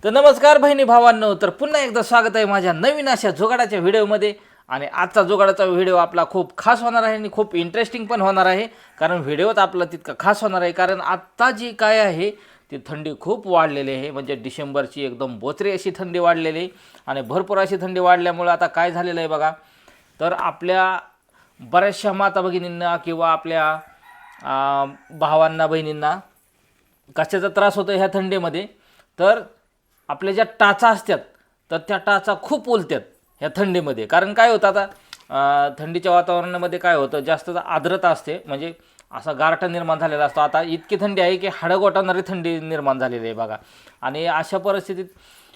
तर नमस्कार बहिणी भावांनो, तर पुन्हा एकदा स्वागत आहे माझ्या नवीन अशा जुगाडाच्या व्हिडिओमध्ये. आणि आजचा जुगाडाचा व्हिडिओ आपला खूप खास होणार आहे आणि खूप इंटरेस्टिंग पण होणार आहे. कारण व्हिडिओत आपला तितका खास होणार आहे, कारण आत्ता जी काय आहे ती थंडी खूप वाढलेली आहे. म्हणजे डिसेंबरची एकदम बोचरी अशी थंडी वाढलेली आहे. आणि भरपूर अशी थंडी वाढल्यामुळे आता काय झालेलं आहे बघा, तर आपल्या बऱ्याचशा माता भगिनींना किंवा आपल्या भावांना बहिणींना कशाचा त्रास होतो ह्या थंडीमध्ये. तर आपल्या ज्या टाचा असतात तर त्या टाचा खूप उलत्यात ह्या थंडीमध्ये. कारण काय होतं, आता थंडीच्या वातावरणामध्ये काय होतं, जास्त आर्द्रता असते, म्हणजे असा गारठा निर्माण झालेला असतो. आता इतकी थंडी आहे की हाडं गोठवणारी थंडी निर्माण झालेली आहे बघा. आणि अशा परिस्थितीत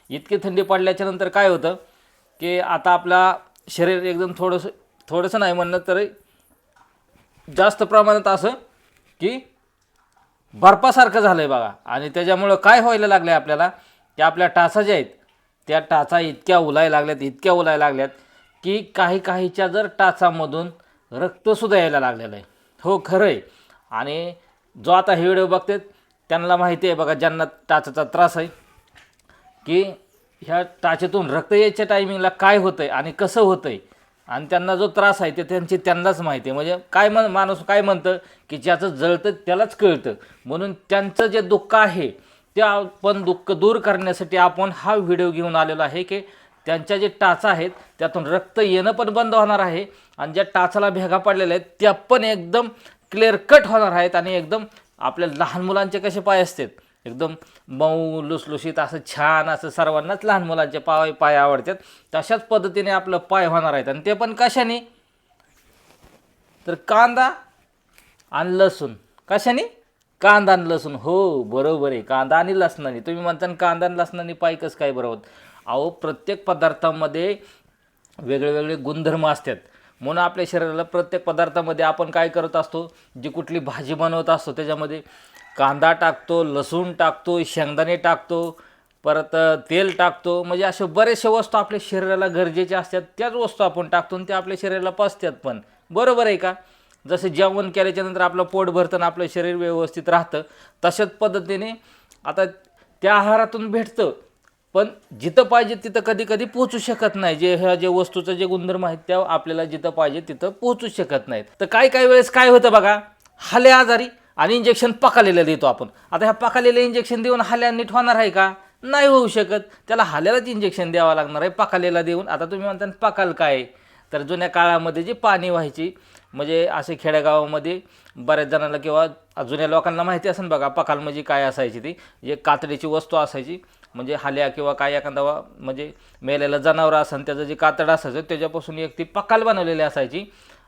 इतकी थंडी पडल्याच्यानंतर काय होतं की आता आपला शरीर एकदम थोडंसं नाही म्हणलं तर जास्त प्रमाणात असं की बर्फासारखं झालं आहे बघा. आणि त्याच्यामुळं काय व्हायला लागलं आहे आपल्याला, की आपल्या टाचा ज्या आहेत त्या टाचा इतक्या उलायला लागल्यात की काहीच्या जर टाचामधून रक्तसुद्धा यायला लागलेलं आहे. हो, खरं आहे. आणि जो आता हे व्हिडिओ बघते त्यांना माहिती आहे बघा, ज्यांना टाचाचा त्रास आहे, की ह्या टाचेतून रक्त यायच्या टायमिंगला काय होतं आहे आणि कसं होतं आहे. आणि त्यांना जो त्रास आहे ते त्यांनाच माहिती आहे. म्हणजे काय माणूस काय म्हणतं की ज्याचं जळतं त्यालाच कळतं. म्हणून त्यांचं जे दुःख आहे ते आपण दुःख दूर करण्यासाठी आपण हा व्हिडिओ घेऊन आलेलो आहे, की त्यांच्या जे टाचा आहेत त्यातून रक्त येणं पण बंद होणार आहे. आणि ज्या टाचाला भेगा पडलेल्या आहेत त्या पण एकदम क्लिअर कट होणार आहेत. आणि एकदम आपल्या लहान मुलांचे कसे पाय असतात एकदम मऊ लुसलुशीत असं छान, असं सर्वांनाच लहान मुलांचे पाय आवडतात, तशाच पद्धतीने आपलं पाय होणार आहेत. आणि ते पण कशाने, तर कांदा आणि लसूण. कशाने? कांदा आणि लसूण. हो, बरोबर आहे, कांदा आणि लसणाने. तुम्ही म्हणता कांदा आणि लसणाने पाय कसं काय बरोबर? अहो, प्रत्येक पदार्थामध्ये वेगळे गुणधर्म असतात. म्हणून आपल्या शरीराला प्रत्येक पदार्थामध्ये आपण काय करत असतो, जी कुठली भाजी बनवत असतो त्याच्यामध्ये कांदा टाकतो, लसूण टाकतो, शेंगदाणे टाकतो, परत तेल टाकतो. म्हणजे अशा बरेचशा वस्तू आपल्या शरीराला गरजेच्या असतात, त्याच वस्तू आपण टाकतो आणि त्या आपल्या शरीराला पचतात पण. बरोबर आहे का? जसं जेवण केल्याच्यानंतर आपलं पोट भरतं आणि आपलं शरीर व्यवस्थित राहतं, तशाच पद्धतीने आता त्या आहारातून भेटतं, पण जिथं पाहिजे तिथं कधी कधी पोहोचू शकत नाही. ह्या जे वस्तूचं जे गुणधर्म आहेत त्या आपल्याला जिथं पाहिजे तिथं पोहोचू शकत नाहीत. तर काही वेळेस काय होतं बघा, हाले आजारी आणि इंजेक्शन पकालेलं देतो आपण. आता ह्या पकालेलं इंजेक्शन देऊन हाल्या नीट होणार आहे का? नाही होऊ शकत. त्याला हाल्यालाच इंजेक्शन द्यावं लागणार आहे पकालेला देऊन. आता तुम्ही म्हणता पकाल काय, तर जुन्या काळामध्ये जी पाणी व्हायची, म्हणजे असे खेडेगावामध्ये बऱ्याच जणांना किंवा जुन्या लोकांना माहिती असेल बघा, पकाल म्हणजे काय असायची, ती जे कातडीची वस्तू असायची. म्हणजे हाल्या किंवा काय एखादा म्हणजे मेलेलं जनावर असेल त्याचं जे कातड असायचं त्याच्यापासून एक ती पकाल बनवलेली असायची.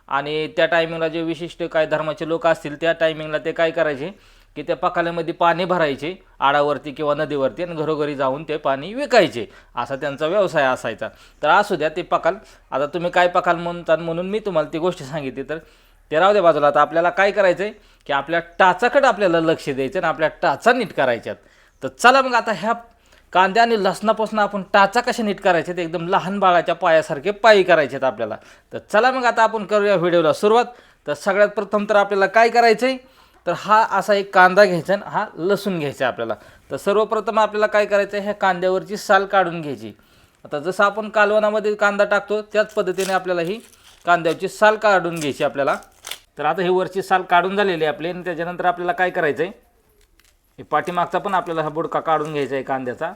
आणि त्या टायमिंगला जे विशिष्ट काय धर्माचे लोक असतील त्या टायमिंगला ते काय करायचे की त्या पकाल्यामध्ये पाणी भरायचे आडावरती किंवा नदीवरती आणि घरोघरी जाऊन ते पाणी विकायचे. असा त्यांचा व्यवसाय असायचा. तर असू द्या ते पकाल. आता तुम्ही काय पकाल म्हणतात म्हणून मी तुम्हाला ती गोष्ट सांगितली, तर ते राहू द्या बाजूला. आता आपल्याला काय करायचं आहे की आपल्या टाचाकडे आपल्याला लक्ष द्यायचं आणि आपल्या टाचा नीट करायच्यात. तर चला मग आता ह्या कांद्या आणि लसणापासून आपण टाचा कशा नीट करायचे ते एकदम लहान बाळाच्या पायासारखे पायी करायचे आहेत आपल्याला. तर चला मग आता आपण करूया व्हिडिओला सुरुवात. तर सगळ्यात प्रथम तर आपल्याला काय करायचं आहे, तर हा असा एक कांदा घ्यायचा आणि हा लसूण घ्यायचा आपल्याला. तर सर्वप्रथम आपल्याला काय करायचं आहे, ह्या कांद्यावरची साल काढून घ्यायची. आता जसं आपण कालवणामध्ये कांदा टाकतो त्याच पद्धतीने आपल्याला ही कांद्यावरची साल काढून घ्यायची आपल्याला. तर आता ही वरची साल काढून झालेली आहे आपली. आणि त्याच्यानंतर आपल्याला काय करायचं आहे, हे पाठीमागचा पण आपल्याला हा बुडका काढून घ्यायचा आहे कांद्याचा.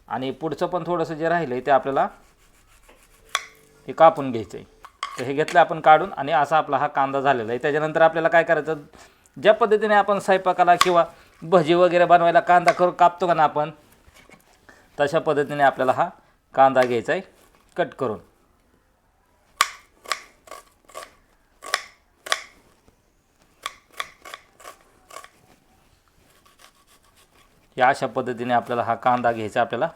आणि पुढचं पण थोडंसं जे राहिलं आहे ते आपल्याला हे कापून घ्यायचं आहे. तर हे घेतलं आपण काढून आणि असा आपला हा कांदा झालेला आहे. त्याच्यानंतर आपल्याला काय करायचं, ज्या पद्धतीने आपण स्वयंपाकाला किंवा भजी वगैरे बनवायला कांदा कापतो का ना आपण, तशा पद्धतीने आपल्याला हा कांदा घ्यायचा आहे कट करून. या अशा पद्धतीने आपल्याला हा कांदा घ्यायचा आपल्याला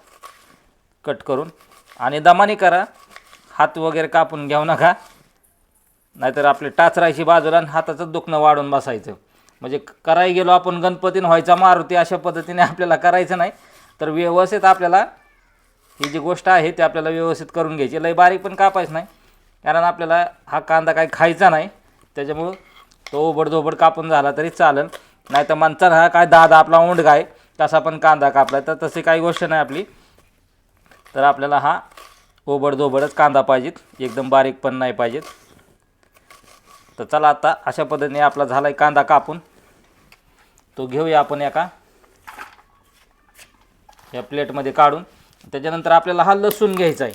कट करून. आणि दमाने करा, हात वगैरे कापून घेऊ नका, नाहीतर आपले टाचरायची बाजूला आणि हाताचं दुखणं वाढून बसायचं. म्हणजे करायला गेलो आपण गणपतीनं व्हायचा मारुती, अशा पद्धतीने आपल्याला करायचं नाही. तर व्यवस्थित आपल्याला ही जी गोष्ट आहे ती आपल्याला व्यवस्थित करून घ्यायची. लय बारीक पण कापायचं नाही, कारण आपल्याला हा कांदा काही खायचा नाही. त्याच्यामुळं तो ओबडधोबड कापून झाला तरी चालेल. नाही तर म्हणतात हा काय दादा आपला ओंडगा आहे तसा पण कांदा कापला, तर तशी काही गोष्ट नाही आपली. तर आपल्याला हा ओबडधोबडच कांदा पाहिजेत, एकदम बारीक पण नाही पाहिजेत. तर चला आता अशा पद्धतीने आपला झाला आहे कांदा कापून. तो घेऊया आपण एका या प्लेटमध्ये काढून. त्याच्यानंतर आपल्याला हा लसूण घ्यायचा आहे.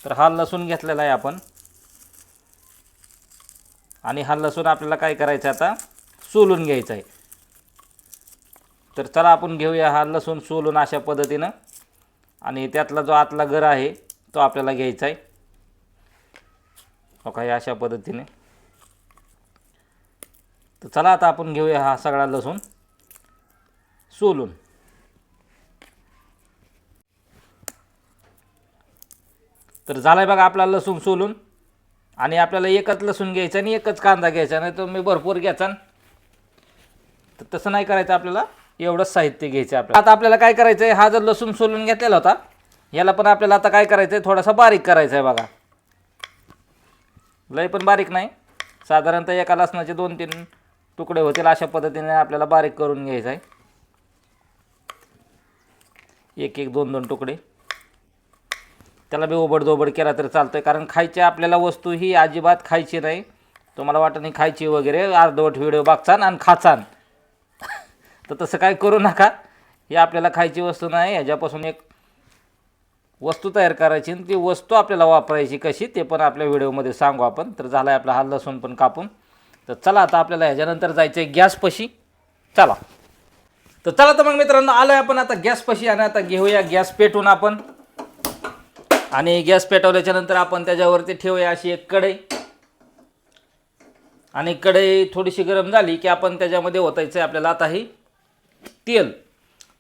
तर हा लसूण घेतलेला आहे आपण, आणि हा लसूण आपल्याला काय करायचं आता सोलून घ्यायचा आहे. तर चला आपण घेऊया हा लसूण सोलून अशा पद्धतीनं, आणि त्यातला जो आतला गर आहे तो आपल्याला घ्यायचा आहे. हो काय, अशा पद्धतीने. तर चला आता आपण घेऊया हा सगळा लसूण सोलून. तर झालाय बघा आपला लसूण सोलून. आणि आपल्याला एकच लसूण घ्यायचा आणि एकच कांदा घ्यायचा, नाही तर मी भरपूर घ्यायचा. तर तसं नाही करायचं, आपल्याला एवढंच साहित्य घ्यायचं आपल्याला. आता आपल्याला काय करायचं आहे, हा जर लसूण सोलून घेतलेला होता याला पण आपल्याला आता काय करायचं आहे, थोडासा बारीक करायचा आहे बघा. लय पण बारीक नाही, साधारणतः एका लसणाचे 2-3 तुकडे होतील अशा पद्धतीने आपल्याला बारीक करून घ्यायचं आहे. 1-1, 2-2 तुकडे. त्याला बी ओबडधोबड केला तर चालतंय, कारण खायची आपल्याला वस्तू ही अजिबात खायची नाही. तुम्हाला वाटत नाही खायची वगैरे, अर्धवट व्हिडिओ बघचान आणि खाचान तर तसं काय करू नका. ही आपल्याला खायची वस्तू नाही, ह्याच्यापासून एक वस्तू तयार करायची आणि ती वस्तू आपल्याला वापरायची कशी ते पण आपल्या व्हिडिओमध्ये सांगू आपण. तर झाला आहे आपला हा लसूण पण कापून. तर चला आता आपल्याला ह्याच्यानंतर जायचं आहे गॅसपाशी. चला तर मग मित्रांनो आलो आहे आपण आता गॅसपाशी, आणि आता घेऊया गॅस पेटवून आपण. आणि गॅस पेटवल्याच्या नंतर आपण त्याच्यावरती ठेवूया अशी एक कढई. आणि कढई थोडीशी गरम झाली की आपण त्याच्यामध्ये ओतायचं आहे आपल्याला आता हे तेल.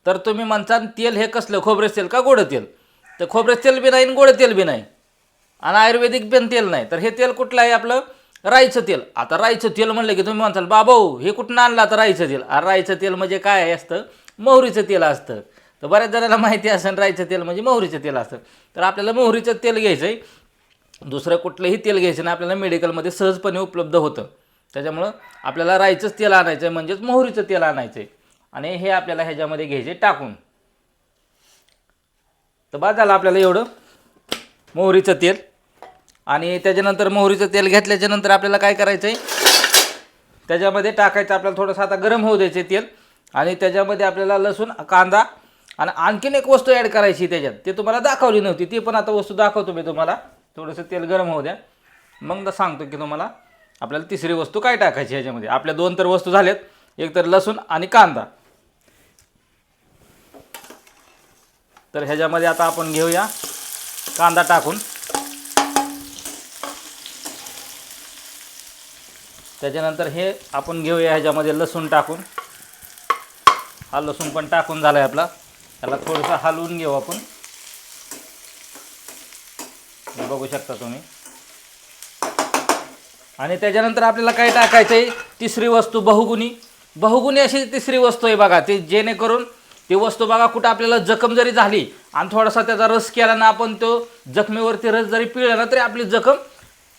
तर तुम्ही म्हणताल तेल हे कसलं, खोबरेच तेल का गोडं तेल? तर खोबरेच तेल बी नाही आणि गोडं तेल बी नाही, आणि आयुर्वेदिक पण तेल नाही. तर हे तेल कुठलं आहे, आपलं राईचं तेल. आता राईचं तेल म्हणलं की तुम्ही म्हणताल बाबाओ हे कुठून आणलं आता राईचं तेल? अरे राईचं तेल म्हणजे काय असतं, मोहरीचं तेल असतं. तर बऱ्याच जणांना माहिती असेल राईचं तेल म्हणजे मोहरीचं तेल असतं. तर आपल्याला मोहरीचं तेल घ्यायचं आहे, दुसरं कुठलंही तेल घ्यायचं नाही. आपल्याला मेडिकलमध्ये सहजपणे उपलब्ध होतं. त्याच्यामुळं आपल्याला राईचंच तेल आणायचं आहे, म्हणजेच मोहरीचं तेल आणायचं आहे. आणि हे आपल्याला ह्याच्यामध्ये घ्यायचे टाकून. तर बाद झालं आपल्याला एवढं मोहरीचं तेल. आणि त्याच्यानंतर मोहरीचं तेल घेतल्याच्या नंतर आपल्याला काय करायचं आहे, त्याच्यामध्ये टाकायचं आपल्याला थोडंसं आता गरम होऊ द्यायचे तेल. आणि त्याच्यामध्ये आपल्याला लसूण, कांदा आणि आणखीन एक वस्तू ॲड करायची त्याच्यात, ते तुम्हाला दाखवली नव्हती, ती पण आता वस्तू दाखवतो मी तुम्हाला. थोडंसं तेल गरम होऊ द्या, मग सांगतो की तुम्हाला आपल्याला तिसरी वस्तू काय टाकायची ह्याच्यामध्ये. आपल्या 2 तर वस्तू झाल्यात, एक तर लसूण आणि कांदा. तर ह्याच्यामध्ये आता आपण घेऊया कांदा टाकून. त्याच्यानंतर हे आपण घेऊया ह्याच्यामध्ये लसूण टाकून. हा लसूण पण टाकून झाला आहे आपला. त्याला थोडंसं हलवून घेऊ आपण. बघू शकता तुम्ही. आणि त्याच्यानंतर आपल्याला काय टाकायचं आहे, तिसरी वस्तू बहुगुणी अशी तिसरी वस्तू आहे बघा. ते जेणेकरून ती वस्तू बघा कुठं आपल्याला जखम जरी झाली आणि थोडासा त्याचा रस केला ना आपण, तो जखमेवरती रस जरी पिळला ना तरी आपली जखम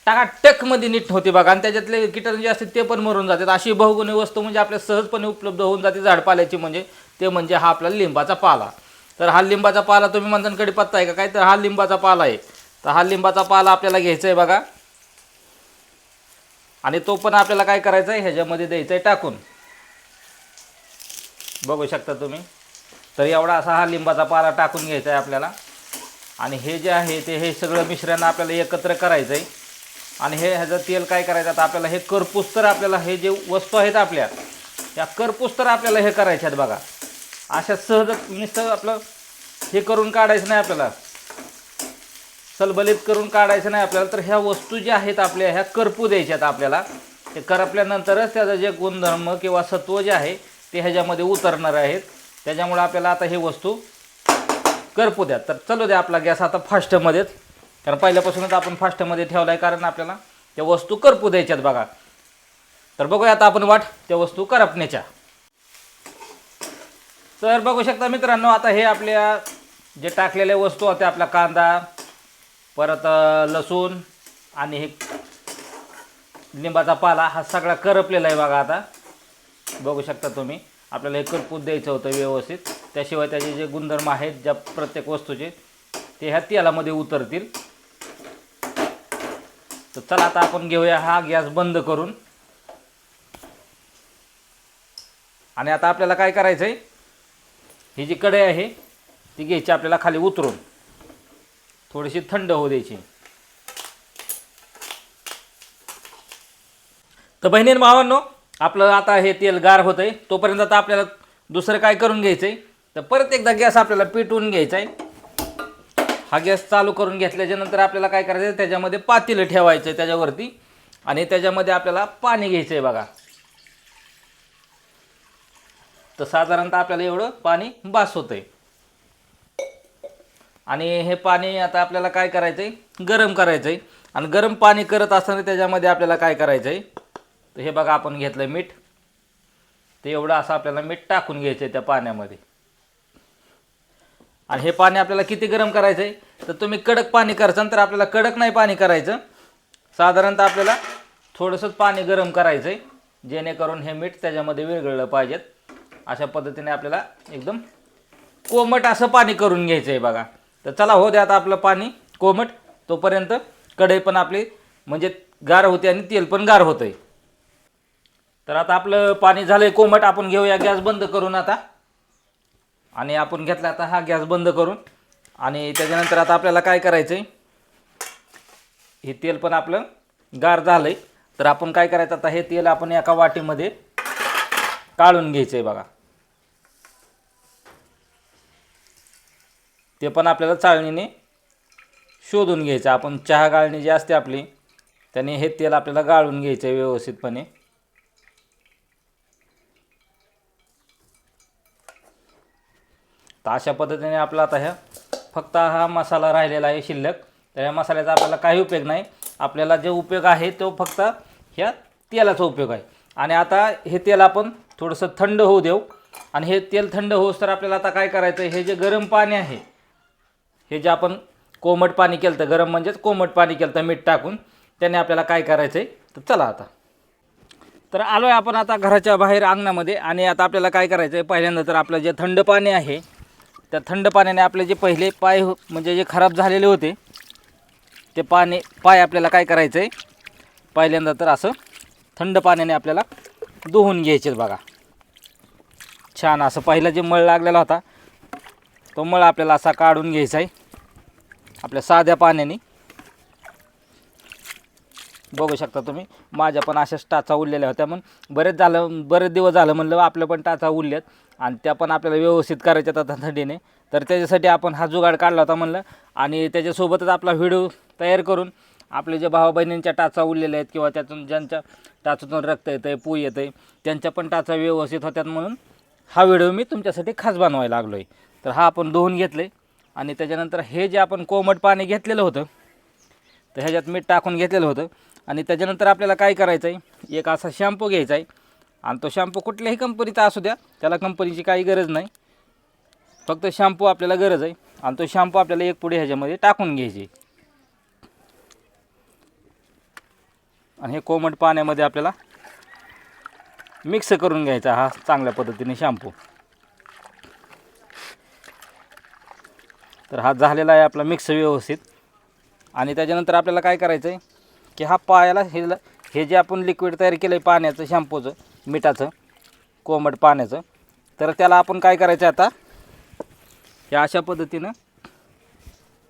टाकाटकमध्ये नीट होते बघा. आणि त्याच्यातले कीटाणू जे असतात ते पण मरून जातात. अशी बहुगुणी वस्तू म्हणजे आपल्या सहजपणे उपलब्ध होऊन जाते झाडपाल्याची, म्हणजे हा आपला लिंबाचा पाला. तर हा लिंबाचा पाला, तुम्ही म्हणता कडीपत्ता आहे का काय, तर हा लिंबाचा पाला आहे. तर हा लिंबाचा पाला आपल्याला घ्यायचा आहे बघा. आणि तो पण आपल्याला काय करायचा आहे, ह्याच्यामध्ये द्यायचा आहे टाकून. बघू शकता तुम्ही. तर एवढा असा हा लिंबाचा पाला टाकून घ्यायचा आहे आपल्याला. आणि हे जे आहे ते हे सगळं मिश्रण आपल्याला एकत्र करायचं आहे. आणि ह्याचं तेल काय करायचं, आता आपल्याला हे करपूस तर आपल्याला हे जे वस्तू आहेत आपल्या त्या करपूस तर आपल्याला हे करायचे आहेत बघा. अशा सहज नुसतं आपलं हे करून काढायचं नाही, आपल्याला सलबलित करून काढायचं नाही आपल्याला. तर ह्या वस्तू ज्या आहेत आपल्या ह्या करपू द्यायच्यात आपल्याला. ते करपल्यानंतरच त्याचा जे गुणधर्म किंवा सत्व जे आहे ते ह्याच्यामध्ये उतरणार आहेत. त्याच्यामुळे आपल्याला आता हे वस्तू करपू द्या. तर चलू द्या आपला गॅस आता फास्टमध्येच, कारण पहिल्यापासूनच आपण फास्टमध्ये ठेवला आहे, कारण आपल्याला त्या वस्तू करपू द्यायच्यात बघा. तर बघूया आता आपण वाट त्या वस्तू करपण्याच्या. तर बघू शकता मित्रांनो, आता हे आपल्या जे टाकलेल्या वस्तू होत्या, आपला कांदा, परत लसूण आणि हे लिंबाचा पाला, हा सगळा करपलेला आहे बघा. आता बघू शकता तुम्ही. आपल्याला हे करपूस द्यायचं होतं व्यवस्थित, त्याशिवाय त्याचे जे गुणधर्म आहेत ज्या प्रत्येक वस्तूचे ते ह्या तेलामध्ये उतरतील. तर चला आता आपण घेऊया हा गॅस बंद करून. आणि आता आपल्याला काय करायचं आहे, ही जी कढई आहे ती घ्यायची आपल्याला खाली उतरून थोडीशी थंड होऊ द्यायची. तर बहिणीं भावांनो, आपलं आता हे तेल गार होतंय, तोपर्यंत आता आपल्याला दुसरं काय करून घ्यायचं आहे. तर परत एकदा गॅस आपल्याला पेटवून घ्यायचा आहे. हा गॅस चालू करून घेतल्याच्यानंतर आपल्याला काय करायचं आहे, त्याच्यामध्ये पातेलं ठेवायचं आहे त्याच्यावरती आणि त्याच्यामध्ये आपल्याला पाणी घ्यायचं आहे बघा. तर साधारणतः आपल्याला एवढं पाणी बास होतंय. आणि हे पाणी आता आपल्याला काय करायचं आहे, गरम करायचं आहे. आणि गरम पाणी करत असताना त्याच्यामध्ये आपल्याला काय करायचं आहे, तर हे बघा आपण घेतलं मीठ, ते एवढं असं आपल्याला मीठ टाकून घ्यायचं आहे त्या पाण्यामध्ये. आणि हे पाणी आपल्याला किती गरम करायचं आहे, तर तुम्ही कडक पाणी करसान तर आपल्याला कडक नाही पाणी करायचं, साधारणतः आपल्याला थोडंसंच पाणी गरम करायचं आहे, जेणेकरून हे मीठ त्याच्यामध्ये विरघळलं पाहिजेत. अशा पद्धतीने आपल्याला एकदम कोमट असं पाणी करून घ्यायचं आहे बघा. तर चला हो द्या आता आपलं पाणी कोमट, तोपर्यंत कढई पण आपली म्हणजे गार होते आणि तेल पण गार होतं आहे. तर आता आपलं पाणी झालं आहे कोमट, आपण घेऊया गॅस बंद करून आता. आणि आपण घेतला आता हा गॅस बंद करून. आणि त्याच्यानंतर आता आपल्याला काय करायचं आहे, हे तेल पण आपलं गार झालं आहे. तर आपण काय करायचं, आता हे तेल आपण एका वाटीमध्ये काढून घ्यायचं आहे बघा. ते पण आपल्याला चाळणीने शोधून घ्यायचं. आपण चहा गाळणी जी असते आपली, त्याने हे तेल आपल्याला गाळून घ्यायचं आहे व्यवस्थितपणे. तर अशा पद्धतीने आपला आता ह्या फक्त हा मसाला राहिलेला आहे शिल्लक. तर ह्या मसाल्याचा आपल्याला काही उपयोग नाही, आपल्याला जे उपयोग आहे तो फक्त ह्या तेलाचा उपयोग आहे. आणि आता हे तेल आपण थोडंसं थंड होऊ देऊ. आणि हे तेल थंड होऊस तर आपल्याला आता काय करायचं, हे जे गरम पाणी आहे, हे जे आपण कोमट पाणी केलं तर, गरम म्हणजेच कोमट पाणी केलं तर मीठ टाकून, त्याने आपल्याला काय करायचं आहे, तर चला आता. तर आलो आहे आपण आता घराच्या बाहेर अंगणामध्ये. आणि आता आपल्याला काय करायचं आहे, पहिल्यांदा तर आपलं जे थंड पाणी आहे, त्या थंड पाण्याने आपले जे पहिले पाय म्हणजे जे खराब झालेले होते ते पाय आपल्याला काय करायचं आहे, पहिल्यांदा तर असं थंड पाण्याने आपल्याला धुवून घ्यायचे बघा. छान असं पहिला जे मळ लागलेला होता तो मळ आपल्याला असा काढून घ्यायचा आहे आपल्या साध्या पाण्याने. बघू शकता तुम्ही, माझ्या पण अशाच टाचा उरलेल्या होत्या, म्हणून बरेच दिवस झालं म्हणलं आपल्या पण टाचा उरल्यात आणि त्या पण आपल्याला व्यवस्थित करायच्यात आता थंडीने. तर त्याच्यासाठी आपण हा जुगाड काढला होता म्हणलं. आणि त्याच्यासोबतच आपला व्हिडिओ तयार करून आपले जे भावा बहिणींच्या टाचा उरलेल्या आहेत किंवा त्यातून ज्यांच्या टाचातून रक्त येतं आहे, पू येतं आहे, त्यांच्या पण टाचा व्यवस्थित होत्यात, म्हणून हा व्हिडिओ मी तुमच्यासाठी खास बनवायला लागलो आहे. तर हा आपण धुवून घेतलं आहे. आणि त्याच्यानंतर हे जे आपण कोमट पाणी घेतलेलं होतं, तर ह्याच्यात मीठ टाकून घेतलेलं होतं. आणि त्याच्यानंतर आपल्याला काय करायचं आहे, एक असा शॅम्पू घ्यायचा आहे. आणि तो शॅम्पू कुठल्याही कंपनीचा असू द्या, त्याला कंपनीची काही गरज नाही, फक्त शॅम्पू आपल्याला गरज आहे. आणि तो शॅम्पू आपल्याला एक पुढे ह्याच्यामध्ये टाकून घ्यायची. आणि हे कोमट पाण्यामध्ये आपल्याला मिक्स करून घ्यायचा हा चांगल्या पद्धतीने शॅम्पू. तर हा झालेला आहे आपला मिक्स व्यवस्थित. आणि त्याच्यानंतर आपल्याला काय करायचं आहे की हा पायाला हे जे आपण लिक्विड तयार केलं आहे पाण्याचं, शॅम्पूचं, मिठाचं, कोमट पाण्याचं, तर त्याला आपण काय करायचं आता, हे अशा पद्धतीनं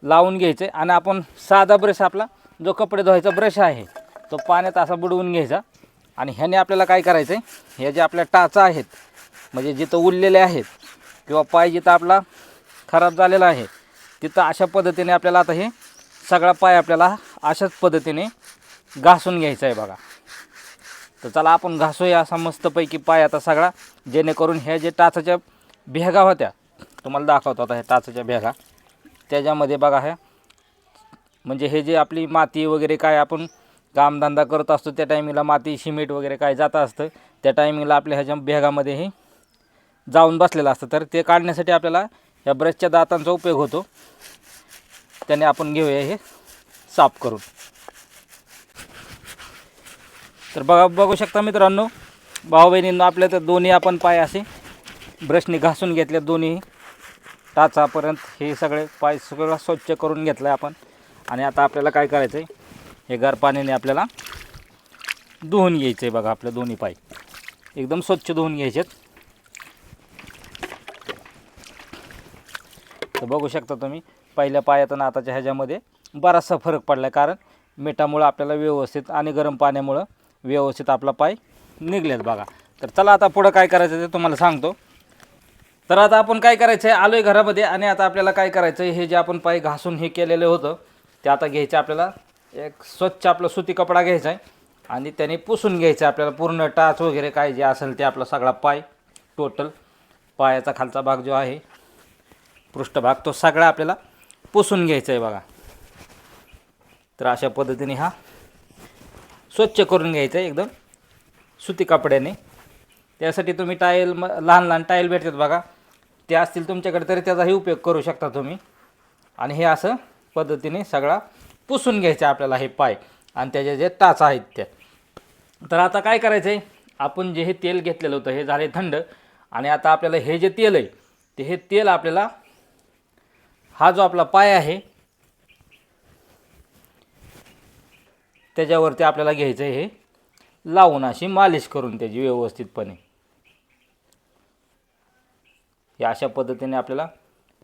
लावून घ्यायचं आहे. आणि आपण साधा ब्रश, आपला जो कपडे धुवायचा ब्रश आहे, तो पाण्यात असा बुडवून घ्यायचा. आणि ह्याने आपल्याला काय करायचं आहे, हे जे आपल्या टाचा आहेत म्हणजे जिथं उरलेले आहेत किंवा पाय जिथं आपला खराब झालेला आहे तिथं अशा पद्धतीने आपल्याला आता हे सगळा पाय आपल्याला अशाच पद्धतीने घासून घ्यायचा आहे बघा. तर चला आपण घासूया असा मस्तपैकी पाय आता सगळा, जेणेकरून ह्या जे टाचाच्या भेगा होत्या, तुम्हाला दाखवतो आता ह्या टाचाच्या भेगा, त्याच्यामध्ये बघा ह्या म्हणजे हे जे आपली माती वगैरे काय आपण कामधंदा करत असतो त्या टायमिंगला माती सिमेंट वगैरे काय जात असतं, त्या टायमिंगला आपल्या ह्याच्या भेगामध्ये हे जाऊन बसलेलं असतं. तर ते काढण्यासाठी आपल्याला या ब्रशच्या दातांचा उपयोग होतो. त्याने आपण घेऊया हे साफ करून. तर बघू शकता मित्रांनो, भाऊ बहिणींना आपल्या तर दोन्ही आपण पाय असे ब्रशने घासून घेतल्या दोन्ही टाचापर्यंत. हे सगळे पाय सगळं स्वच्छ करून घेतलं आहे आपण. आणि आता आपल्याला काय करायचं आहे, हे गार पाण्याने आपल्याला धुवून घ्यायचं आहे बघा. आपले दोन्ही पाय एकदम स्वच्छ धुवून घ्यायचेत. तर बघू शकता तुम्ही पहिल्या पायात आणि आताच्या ह्याच्यामध्ये बराचसा फरक पडला आहे, कारण मिठामुळं आपल्याला व्यवस्थित आणि गरम पाण्यामुळं व्यवस्थित आपला पाय निघलेत बघा. तर चला आता पुढं काय करायचं ते तुम्हाला सांगतो. तर आता आपण काय करायचं आहे, आलो आहे घरामध्ये. आणि आता आपल्याला काय करायचं आहे, हे जे आपण पाय घासून हे केलेलं होतं ते आता घ्यायचं आपल्याला. एक स्वच्छ आपला सुती कपडा घ्यायचा आहे आणि त्याने पुसून घ्यायचं आपल्याला पूर्ण टाच वगैरे काय जे असेल ते आपला सगळा पाय टोटल पायाचा खालचा भाग जो आहे पृष्ठभाग तो सगळा आपल्याला पुसून घ्यायचा आहे बघा. तर अशा पद्धतीने हा स्वच्छ करून घ्यायचा आहे एकदम सुती कपड्याने. त्यासाठी तुम्ही टाईल लहान लहान टाईल भेटतात बघा, ते असतील तुमच्याकडे तरी त्याचाही उपयोग करू शकता तुम्ही. आणि हे असं पद्धतीने सगळा पुसून घ्यायचं आपल्याला हे पाय आणि त्याचे जे टाच आहेत त्या. तर आता काय करायचं आहे, आपण जे हे तेल घेतलेलं होतं हे झाले थंड. आणि आता आपल्याला हे जे तेल आहे ते हे तेल आपल्याला हा जो आपला पाय आहे त्याच्यावरती आपल्याला घ्यायचं आहे, हे लावून अशी मालिश करून त्याची व्यवस्थितपणे. हे अशा पद्धतीने आपल्याला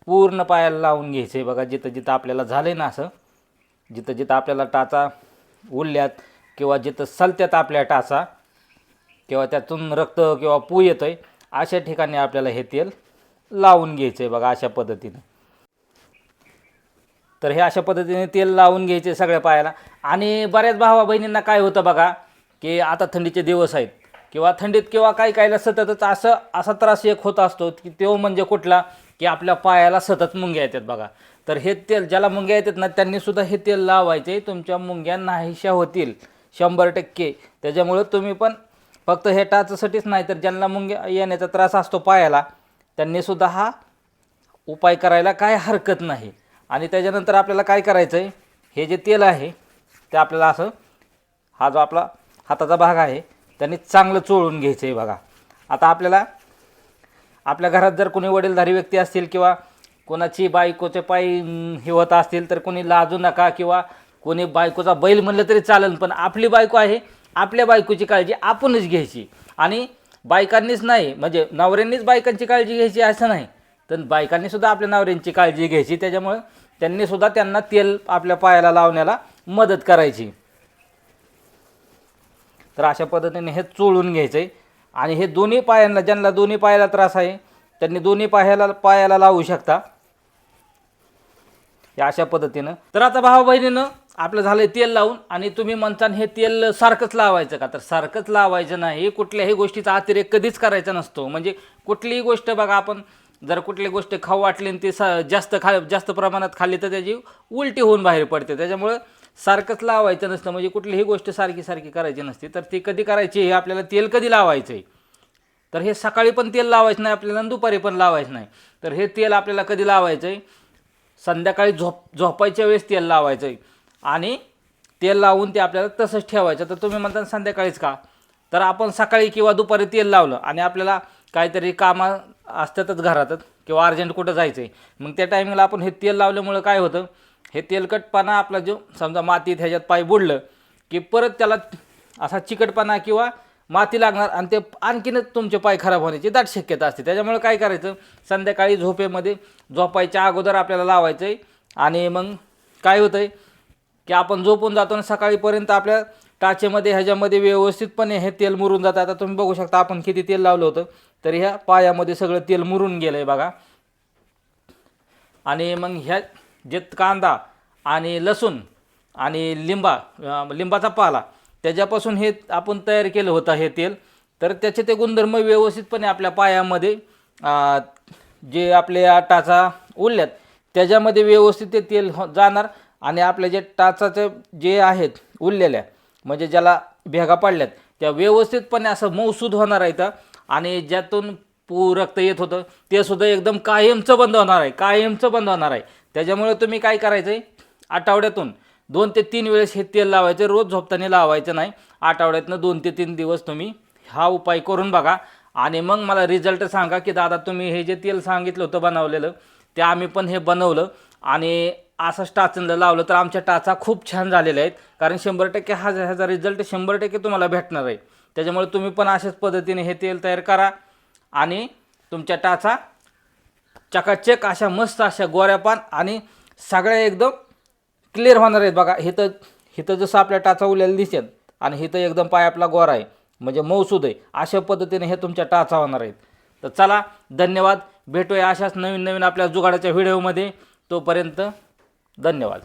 पूर्ण पायाला लावून घ्यायचं आहे बघा. जिथं जिथं आपल्याला झालं आहे ना असं, जिथं जिथं आपल्याला टाचा उरल्यात किंवा जिथं सलत्यात आपल्या टाचा किंवा त्यातून रक्त किंवा पू येतं आहे अशा ठिकाणी आपल्याला हे तेल लावून घ्यायचं आहे बघा अशा पद्धतीनं. तर हे अशा पद्धतीने तेल लावून घ्यायचे सगळ्या पायाला. आणि बऱ्याच भावा बहिणींना काय होतं बघा, की आता थंडीचे दिवस आहेत किंवा थंडीत किंवा काही काहीला सततच असा त्रास एक होत असतो की तो म्हणजे कुठला, की आपल्या पायाला सतत मुंग्या येतात बघा. तर हे तेल ज्याला मुंग्या येतात ना त्यांनीसुद्धा हे तेल लावायचे, तुमच्या मुंग्या नाहीशा होतील 100%. त्याच्यामुळं तुम्ही पण फक्त हे टाचसाठीच नाही तर ज्यांना मुंग्या येण्याचा त्रास असतो पायाला त्यांनीसुद्धा हा उपाय करायला काय हरकत नाही. आणि त्याच्यानंतर आपल्याला काय करायचं आहे, हे जे तेल आहे ते आपल्याला असं हा जो आपला हाताचा भाग आहे त्यांनी चांगलं चोळून घ्यायचं आहे बघा. आता आपल्याला आपल्या घरात जर कोणी वडीलधारी व्यक्ती असतील किंवा कोणाची बायकोचे पाय हे होत असतील तर कोणी लाजू नका, किंवा कोणी बायकोचा बैल म्हणलं तरी चालेल, पण आपली बायको आहे, आपल्या बायकोची काळजी आपणच घ्यायची. आणि बायकांनीच नाही म्हणजे नवऱ्यांनीच बायकांची काळजी घ्यायची असं नाही, तर बायकांनीसुद्धा आपल्या नवऱ्यांची काळजी घ्यायची. त्याच्यामुळं त्यांनीसुद्धा त्यांना तेल आपल्या पायाला लावण्याला मदत करायची. तर अशा पद्धतीने हे चोळून घ्यायचं आहे. आणि हे दोन्ही पायांना, ज्यांना दोन्ही पायाला त्रास आहे त्यांनी दोन्ही पायाला लावू शकता या अशा पद्धतीनं. तर आता भावा बहिणीनं आपलं झालं तेल लावून. आणि तुम्ही म्हणता हे तेल सारखंच लावायचं का, तर सारखंच लावायचं नाही. कुठल्याही गोष्टीचा अतिरेक कधीच करायचा नसतो. म्हणजे कुठलीही गोष्ट बघा, आपण जर कुठली गोष्ट खाऊ वाटली आणि ती जास्त प्रमाणात खाल्ली तर त्याची उलटी होऊन बाहेर पडते. त्याच्यामुळं सारखंच लावायचं नसतं. म्हणजे कुठलीही गोष्ट सारखी सारखी करायची नसते. तर ती कधी करायची, हे आपल्याला तेल कधी लावायचं आहे, तर हे सकाळी पण तेल लावायचं नाही आपल्याला आणि दुपारी पण लावायचं नाही. तर हे तेल आपल्याला कधी लावायचं आहे, संध्याकाळी झोपायच्या वेळेस तेल लावायचं आहे. आणि तेल लावून ते आपल्याला तसंच ठेवायचं. तर तुम्ही म्हणता संध्याकाळीच का, तर आपण सकाळी किंवा दुपारी तेल लावलं आणि आपल्याला काहीतरी कामं असतातच घरातच किंवा अर्जंट कुठं जायचं आहे, मग त्या टायमिंगला आपण हे तेल लावल्यामुळं काय होतं, हे तेलकटपणा आपला जो समजा मातीत ह्याच्यात पाय बुडलं की परत त्याला असा चिकटपणा किंवा माती लागणार आणि ते आणखीनच तुमचे पाय खराब होण्याची दाट शक्यता असते. त्याच्यामुळे काय करायचं, संध्याकाळी झोपेमध्ये झोपायच्या अगोदर आपल्याला लावायचं आहे. आणि मग काय होतं आहे की आपण झोपून जातो आणि सकाळीपर्यंत आपल्या टाचेमध्ये ह्याच्यामध्ये व्यवस्थितपणे हे तेल मुरून जातं. आता तुम्ही बघू शकता आपण किती तेल लावलं होतं तरी ह्या पायामध्ये सगळं तेल मुरून गेलं आहे बघा. आणि मग ह्या जे कांदा आणि लसूण आणि लिंबाचा पाला त्याच्यापासून हे आपण तयार केलं होतं हे तेल. तर त्याचे ते गुणधर्म व्यवस्थितपणे आपल्या पायामध्ये जे आपल्या टाचा उरल्यात त्याच्यामध्ये व्यवस्थित ते तेल जाणार. आणि आपल्या जे टाचाचे जे आहेत उरलेल्या म्हणजे ज्याला भेगा पडल्यात त्या व्यवस्थितपणे असं मऊसूद होणार आहे. आणि ज्यातून रक्त येत होतं ते सुद्धा एकदम कायमचं बंद होणार आहे. त्याच्यामुळे तुम्ही काय करायचं आहे, आठवड्यातून 2 ते 3 वेळेस हे तेल लावायचं, रोज झोपताना लावायचं नाही. आठवड्यातनं 2 ते 3 दिवस तुम्ही हा उपाय करून बघा आणि मग मला रिझल्ट सांगा की दादा तुम्ही हे जे तेल सांगितलं होतं बनवलेलं ते आम्ही पण हे बनवलं आणि असं टाचणला लावलं तर आमच्या टाचा खूप छान झालेल्या आहेत. कारण 100% ह्याचा रिझल्ट 100% तुम्हाला भेटणार आहे. त्याच्यामुळे तुम्ही पण अशाच पद्धतीने हे तेल तयार करा आणि तुमच्या टाचा चकाचक अशा मस्त अशा गोऱ्यापान आणि सगळ्या एकदम क्लिअर होणार आहेत. बघा हिथं जसं आपल्या टाचा उरलेला दिसतात आणि हिथं एकदम पाय आपला गोरा आहे म्हणजे मऊसूद आहे. अशा पद्धतीने हे तुमच्या टाचा होणार आहेत. तर चला धन्यवाद. भेटूया अशाच नवीन नवीन आपल्या जुगाडाच्या व्हिडिओमध्ये. तोपर्यंत धन्यवाद.